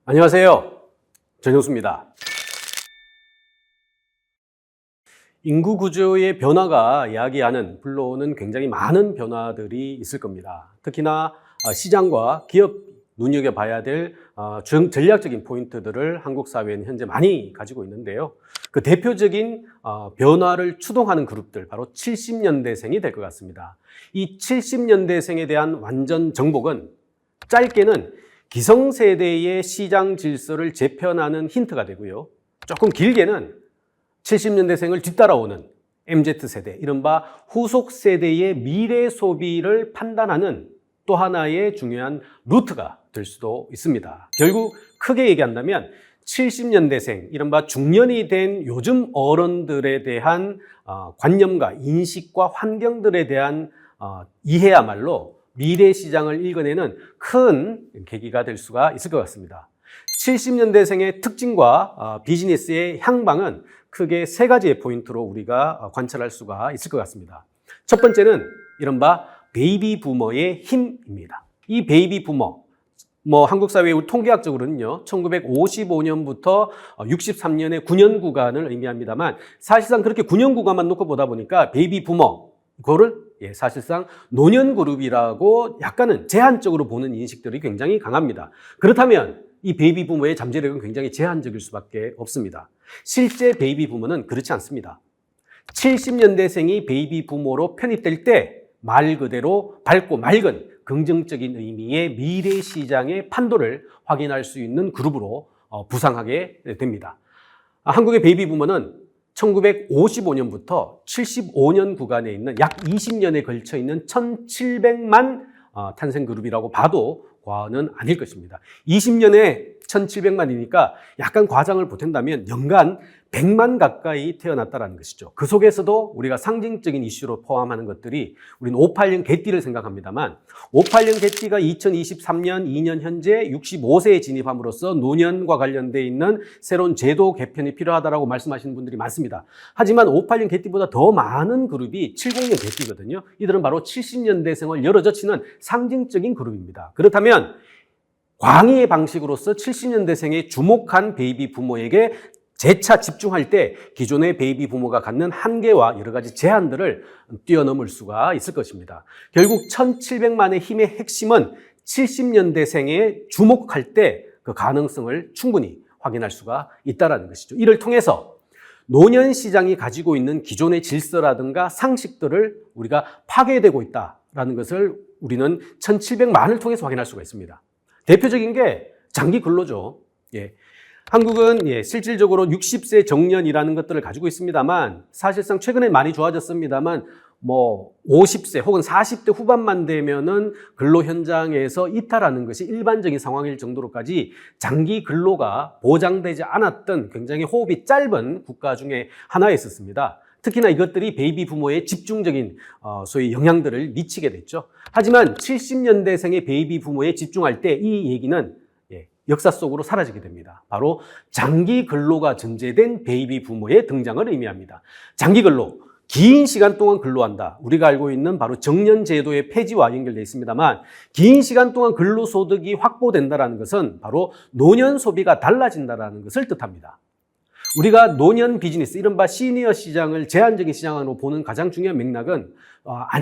안녕하세요. 전효수입니다. 인구 구조의 변화가 이야기하는 불러오는 굉장히 많은 변화들이 있을 겁니다. 특히나 시장과 기업 눈여겨봐야 될 전략적인 포인트들을 한국 사회는 현재 많이 가지고 있는데요. 그 대표적인 변화를 추동하는 그룹들, 바로 70년대생이 될 것 같습니다. 이 70년대생에 대한 완전 정복은 짧게는 기성세대의 시장 질서를 재편하는 힌트가 되고요. 조금 길게는 70년대생을 뒤따라오는 MZ세대, 이른바 후속세대의 미래 소비를 판단하는 또 하나의 중요한 루트가 될 수도 있습니다. 결국 크게 얘기한다면 70년대생, 이른바 중년이 된 요즘 어른들에 대한 관념과 인식과 환경들에 대한 이해야말로 미래 시장을 읽어내는 큰 계기가 될 수가 있을 것 같습니다. 70년대생의 특징과 비즈니스의 향방은 크게 세 가지의 포인트로 우리가 관찰할 수가 있을 것 같습니다. 첫 번째는 이른바 베이비 부머의 힘입니다. 이 베이비 부머, 한국 사회 통계학적으로는요, 1955년부터 63년의 9년 구간을 의미합니다만, 사실상 그렇게 9년 구간만 놓고 보다 보니까 베이비 부머, 그거를 사실상 노년 그룹이라고 약간은 제한적으로 보는 인식들이 굉장히 강합니다. 그렇다면 이 베이비 부머의 잠재력은 굉장히 제한적일 수밖에 없습니다. 실제 베이비 부머는 그렇지 않습니다. 70년대생이 베이비 부머로 편입될 때 말 그대로 밝고 맑은 긍정적인 의미의 미래 시장의 판도를 확인할 수 있는 그룹으로 부상하게 됩니다. 한국의 베이비 부머는 1955년부터 75년 구간에 있는 약 20년에 걸쳐 있는 1700만 탄생 그룹이라고 봐도 과언은 아닐 것입니다. 20년에 1700만이니까 약간 과장을 보탠다면 연간 100만 가까이 태어났다는 것이죠. 그 속에서도 우리가 상징적인 이슈로 포함하는 것들이, 우리는 58년 개띠를 생각합니다만, 58년 개띠가 2023년 2년 현재 65세에 진입함으로써 노년과 관련되어 있는 새로운 제도 개편이 필요하다고 말씀하시는 분들이 많습니다. 하지만 58년 개띠보다 더 많은 그룹이 70년 개띠거든요. 이들은 바로 70년대생을 열어젖히는 상징적인 그룹입니다. 그렇다면 광의의 방식으로서 70년대생에 주목한 베이비 부모에게 재차 집중할 때 기존의 베이비 부모가 갖는 한계와 여러 가지 제한들을 뛰어넘을 수가 있을 것입니다. 결국 1700만의 힘의 핵심은 70년대생에 주목할 때 그 가능성을 충분히 확인할 수가 있다는 것이죠. 이를 통해서 노년 시장이 가지고 있는 기존의 질서라든가 상식들을 우리가 파괴되고 있다는 것을 우리는 1700만을 통해서 확인할 수가 있습니다. 대표적인 게 장기 근로죠. 한국은 실질적으로 60세 정년이라는 것들을 가지고 있습니다만, 사실상 최근에 많이 좋아졌습니다만 50세 혹은 40대 후반만 되면은 근로 현장에서 이탈하는 것이 일반적인 상황일 정도로까지 장기 근로가 보장되지 않았던 굉장히 호흡이 짧은 국가 중에 하나였었습니다. 특히나 이것들이 베이비 부모의 집중적인 소위 영향들을 미치게 됐죠. 하지만 70년대생의 베이비 부모에 집중할 때 이 얘기는 역사 속으로 사라지게 됩니다. 바로 장기 근로가 전제된 베이비 부모의 등장을 의미합니다. 장기 근로, 긴 시간 동안 근로한다. 우리가 알고 있는 바로 정년 제도의 폐지와 연결되어 있습니다만, 긴 시간 동안 근로소득이 확보된다는 것은 바로 노년 소비가 달라진다는 것을 뜻합니다. 우리가 노년 비즈니스, 이른바 시니어 시장을 제한적인 시장으로 보는 가장 중요한 맥락은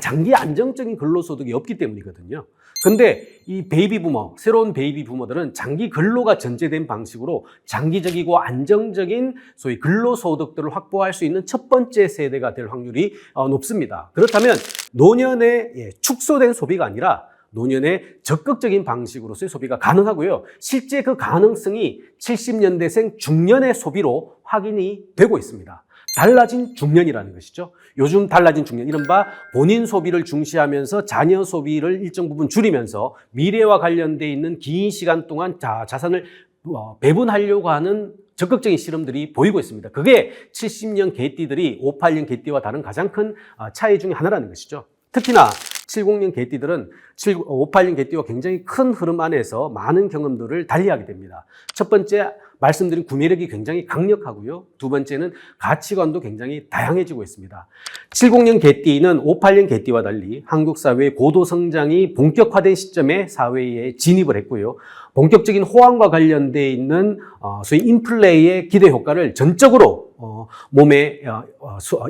장기 안정적인 근로소득이 없기 때문이거든요. 근데 이 베이비 부머, 새로운 베이비 부머들은 장기 근로가 전제된 방식으로 장기적이고 안정적인 소위 근로소득들을 확보할 수 있는 첫 번째 세대가 될 확률이 높습니다. 그렇다면 노년에 축소된 소비가 아니라 노년의 적극적인 방식으로서의 소비가 가능하고요. 실제 그 가능성이 70년대생 중년의 소비로 확인이 되고 있습니다. 달라진 중년이라는 것이죠. 요즘 달라진 중년, 이른바 본인 소비를 중시하면서 자녀 소비를 일정 부분 줄이면서 미래와 관련되어 있는 긴 시간 동안 자산을 배분하려고 하는 적극적인 실험들이 보이고 있습니다. 그게 70년 개띠들이 58년 개띠와 다른 가장 큰 차이 중에 하나라는 것이죠. 특히나 70년 개띠들은 58년 개띠와 굉장히 큰 흐름 안에서 많은 경험들을 달리하게 됩니다. 첫 번째, 말씀드린 구매력이 굉장히 강력하고요. 두 번째는 가치관도 굉장히 다양해지고 있습니다. 70년 개띠는 58년 개띠와 달리 한국 사회의 고도 성장이 본격화된 시점에 사회에 진입을 했고요. 본격적인 호황과 관련되어 있는 소위 인플레이의 기대 효과를 전적으로 몸에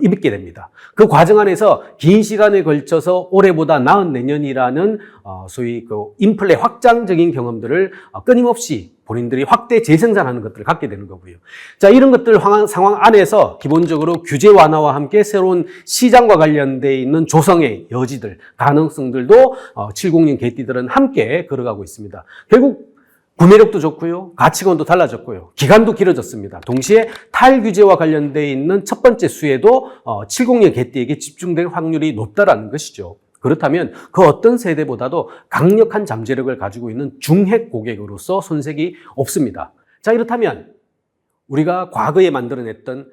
입게 됩니다. 그 과정 안에서 긴 시간에 걸쳐서 올해보다 나은 내년이라는 소위 그 인플레 확장적인 경험들을 끊임없이 본인들이 확대 재생산하는 것들을 갖게 되는 거고요. 자, 이런 것들 상황 안에서 기본적으로 규제 완화와 함께 새로운 시장과 관련되어 있는 조성의 여지들, 가능성들도 706 개띠들은 함께 걸어가고 있습니다. 결국 구매력도 좋고요. 가치관도 달라졌고요. 기간도 길어졌습니다. 동시에 탈규제와 관련되어 있는 첫 번째 수혜도 706 개띠에게 집중될 확률이 높다라는 것이죠. 그렇다면 그 어떤 세대보다도 강력한 잠재력을 가지고 있는 중핵 고객으로서 손색이 없습니다. 자, 이렇다면 우리가 과거에 만들어냈던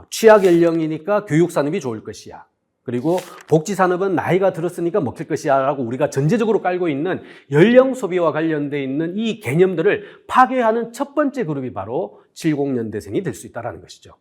취약 연령이니까 교육산업이 좋을 것이야. 그리고 복지산업은 나이가 들었으니까 먹힐 것이야 라고 우리가 전제적으로 깔고 있는 연령 소비와 관련되어 있는 이 개념들을 파괴하는 첫 번째 그룹이 바로 70년대생이 될 수 있다는 것이죠.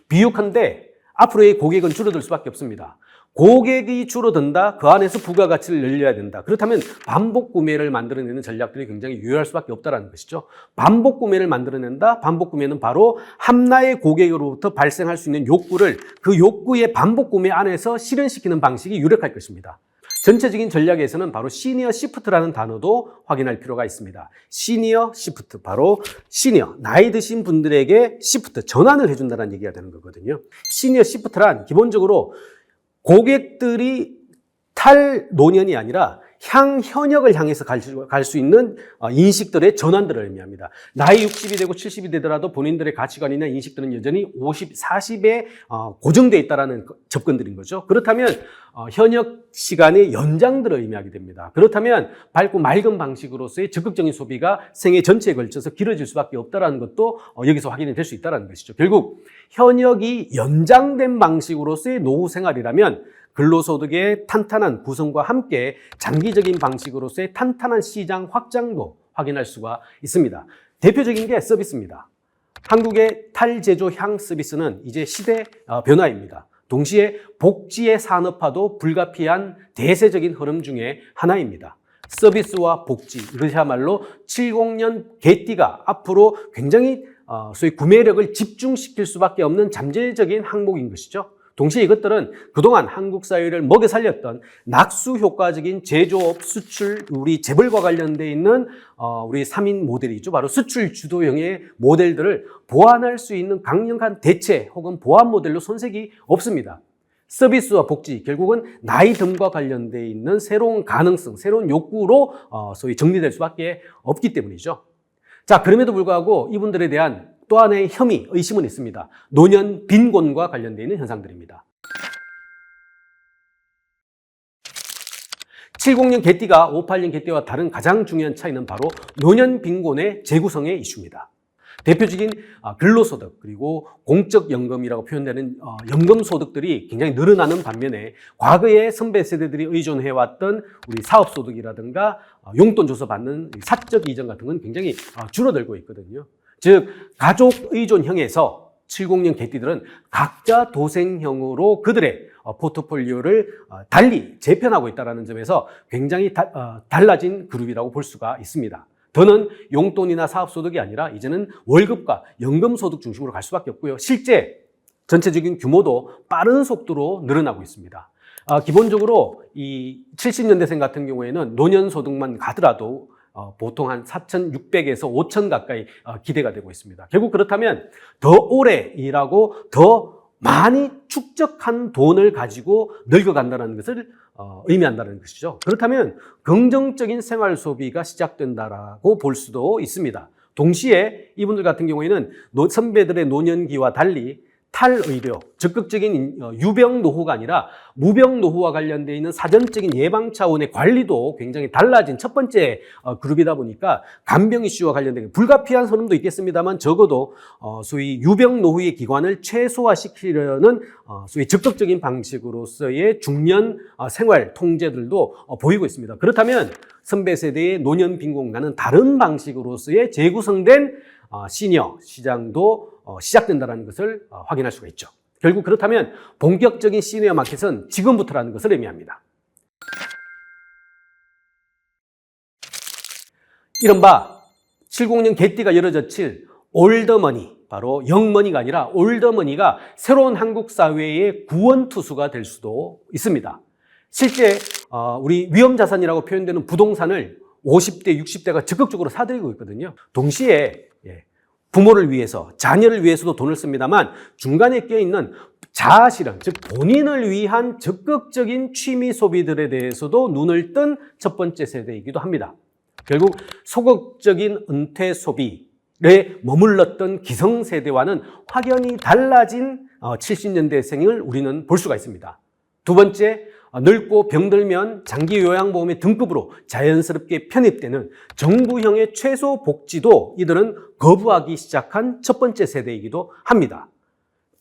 비유컨대 앞으로의 고객은 줄어들 수밖에 없습니다. 고객이 줄어든다. 그 안에서 부가가치를 늘려야 된다. 그렇다면 반복 구매를 만들어내는 전략들이 굉장히 유효할 수밖에 없다는 것이죠. 반복 구매를 만들어낸다. 반복 구매는 바로 한나의 고객으로부터 발생할 수 있는 욕구를 그 욕구의 반복 구매 안에서 실현시키는 방식이 유력할 것입니다. 전체적인 전략에서는 바로 시니어 시프트라는 단어도 확인할 필요가 있습니다. 시니어 시프트, 바로 시니어, 나이 드신 분들에게 시프트, 전환을 해준다는 얘기가 되는 거거든요. 시니어 시프트란 기본적으로 고객들이 탈노년이 아니라 향현역을 향해서 갈 수 있는 인식들의 전환들을 의미합니다. 나이 60이 되고 70이 되더라도 본인들의 가치관이나 인식들은 여전히 50, 40에 고정되어 있다는 접근들인 거죠. 그렇다면 현역 시간의 연장들을 의미하게 됩니다. 그렇다면 밝고 맑은 방식으로서의 적극적인 소비가 생애 전체에 걸쳐서 길어질 수밖에 없다는 것도 여기서 확인이 될 수 있다는 것이죠. 결국 현역이 연장된 방식으로서의 노후 생활이라면 근로소득의 탄탄한 구성과 함께 장기적인 방식으로서의 탄탄한 시장 확장도 확인할 수가 있습니다. 대표적인 게 서비스입니다. 한국의 탈제조 향 서비스는 이제 시대 변화입니다. 동시에 복지의 산업화도 불가피한 대세적인 흐름 중에 하나입니다. 서비스와 복지, 이것이야말로 70년 개띠가 앞으로 굉장히 소위 구매력을 집중시킬 수밖에 없는 잠재적인 항목인 것이죠. 동시에 이것들은 그동안 한국 사회를 먹여 살렸던 낙수 효과적인 제조업, 수출, 우리 재벌과 관련되어 있는 우리 3인 모델이죠. 바로 수출 주도형의 모델들을 보완할 수 있는 강력한 대체 혹은 보완 모델로 손색이 없습니다. 서비스와 복지, 결국은 나이 듦과 관련되어 있는 새로운 가능성, 새로운 욕구로 소위 정리될 수밖에 없기 때문이죠. 자, 그럼에도 불구하고 이분들에 대한 또 하나의 혐의, 의심은 있습니다. 노년 빈곤과 관련되어 있는 현상들입니다. 70년 개띠가 58년 개띠와 다른 가장 중요한 차이는 바로 노년 빈곤의 재구성의 이슈입니다. 대표적인 근로소득 그리고 공적연금이라고 표현되는 연금소득들이 굉장히 늘어나는 반면에 과거에 선배 세대들이 의존해왔던 우리 사업소득이라든가 용돈 줘서 받는 사적 이전 같은 건 굉장히 줄어들고 있거든요. 즉 가족 의존형에서 70년 개띠들은 각자 도생형으로 그들의 포트폴리오를 달리 재편하고 있다는 점에서 굉장히 달라진 그룹이라고 볼 수가 있습니다. 더는 용돈이나 사업소득이 아니라 이제는 월급과 연금소득 중심으로 갈 수밖에 없고요. 실제 전체적인 규모도 빠른 속도로 늘어나고 있습니다. 기본적으로 이 70년대생 같은 경우에는 노년소득만 가더라도 보통 한 4,600에서 5,000 가까이 기대가 되고 있습니다. 결국 그렇다면 더 오래 일하고 더 많이 축적한 돈을 가지고 늙어간다는 것을 의미한다는 것이죠. 그렇다면 긍정적인 생활 소비가 시작된다라고 볼 수도 있습니다. 동시에 이분들 같은 경우에는 선배들의 노년기와 달리 탈의료, 적극적인 유병 노후가 아니라 무병 노후와 관련되어 있는 사전적인 예방 차원의 관리도 굉장히 달라진 첫 번째 그룹이다 보니까 간병 이슈와 관련된 불가피한 흐름도 있겠습니다만 적어도 소위 유병 노후의 기관을 최소화시키려는 소위 적극적인 방식으로서의 중년 생활 통제들도 보이고 있습니다. 그렇다면 선배 세대의 노년 빈곤과는 다른 방식으로서의 재구성된 시니어 시장도 시작된다는 것을 확인할 수가 있죠. 결국 그렇다면 본격적인 시니어 마켓은 지금부터라는 것을 의미합니다. 이른바 70년 개띠가 열어젖힐 올더머니, 바로 영머니가 아니라 올더머니가 새로운 한국 사회의 구원투수가 될 수도 있습니다. 실제 우리 위험자산이라고 표현되는 부동산을 50대, 60대가 적극적으로 사들이고 있거든요. 동시에 부모를 위해서, 자녀를 위해서도 돈을 씁니다만 중간에 껴있는 자아실현, 즉 본인을 위한 적극적인 취미 소비들에 대해서도 눈을 뜬 첫 번째 세대이기도 합니다. 결국 소극적인 은퇴 소비에 머물렀던 기성세대와는 확연히 달라진 70년대생을 우리는 볼 수가 있습니다. 두 번째, 늙고 병들면 장기 요양보험의 등급으로 자연스럽게 편입되는 정부형의 최소 복지도 이들은 거부하기 시작한 첫 번째 세대이기도 합니다.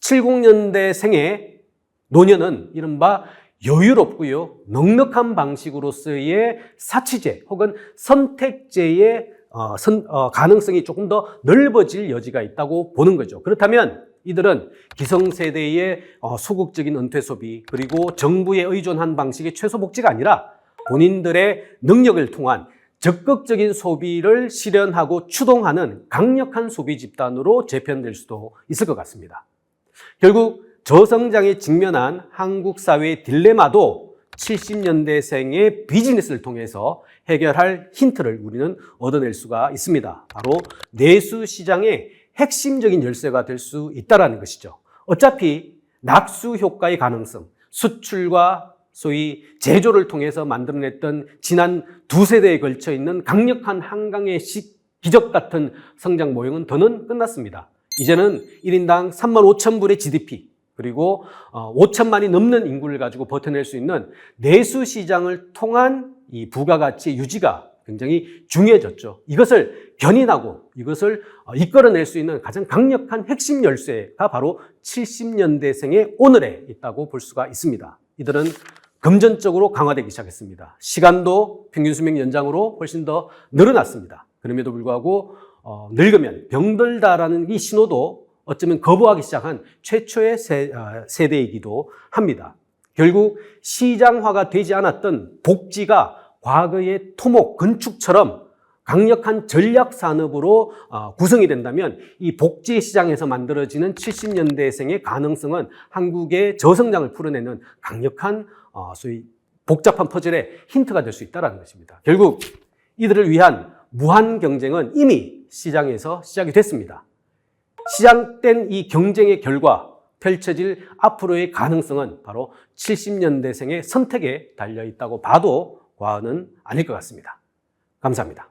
70년대생의 노년은 이른바 여유롭고요, 넉넉한 방식으로서의 사치제 혹은 선택제의 가능성이 조금 더 넓어질 여지가 있다고 보는 거죠. 그렇다면 이들은 기성세대의 소극적인 은퇴 소비, 그리고 정부에 의존한 방식의 최소 복지가 아니라 본인들의 능력을 통한 적극적인 소비를 실현하고 추동하는 강력한 소비 집단으로 재편될 수도 있을 것 같습니다. 결국 저성장에 직면한 한국 사회의 딜레마도 70년대생의 비즈니스를 통해서 해결할 힌트를 우리는 얻어낼 수가 있습니다. 바로 내수 시장의 핵심적인 열쇠가 될 수 있다는 것이죠. 어차피 낙수 효과의 가능성, 수출과 소위 제조를 통해서 만들어냈던 지난 두 세대에 걸쳐 있는 강력한 한강의 기적 같은 성장 모형은 더는 끝났습니다. 이제는 1인당 35,000불의 GDP, 그리고 5천만이 넘는 인구를 가지고 버텨낼 수 있는 내수 시장을 통한 이 부가가치의 유지가 굉장히 중요해졌죠. 이것을 견인하고 이것을 이끌어낼 수 있는 가장 강력한 핵심 열쇠가 바로 70년대생의 오늘에 있다고 볼 수가 있습니다. 이들은 금전적으로 강화되기 시작했습니다. 시간도 평균 수명 연장으로 훨씬 더 늘어났습니다. 그럼에도 불구하고 늙으면 병들다라는 이 신호도 어쩌면 거부하기 시작한 최초의 세대이기도 합니다. 결국 시장화가 되지 않았던 복지가 과거의 토목, 건축처럼 강력한 전략 산업으로 구성이 된다면 이 복지 시장에서 만들어지는 70년대생의 가능성은 한국의 저성장을 풀어내는 강력한 소위 복잡한 퍼즐의 힌트가 될 수 있다는 것입니다. 결국 이들을 위한 무한 경쟁은 이미 시장에서 시작이 됐습니다. 시작된 이 경쟁의 결과 펼쳐질 앞으로의 가능성은 바로 70년대생의 선택에 달려 있다고 봐도 과언은 아닐 것 같습니다. 감사합니다.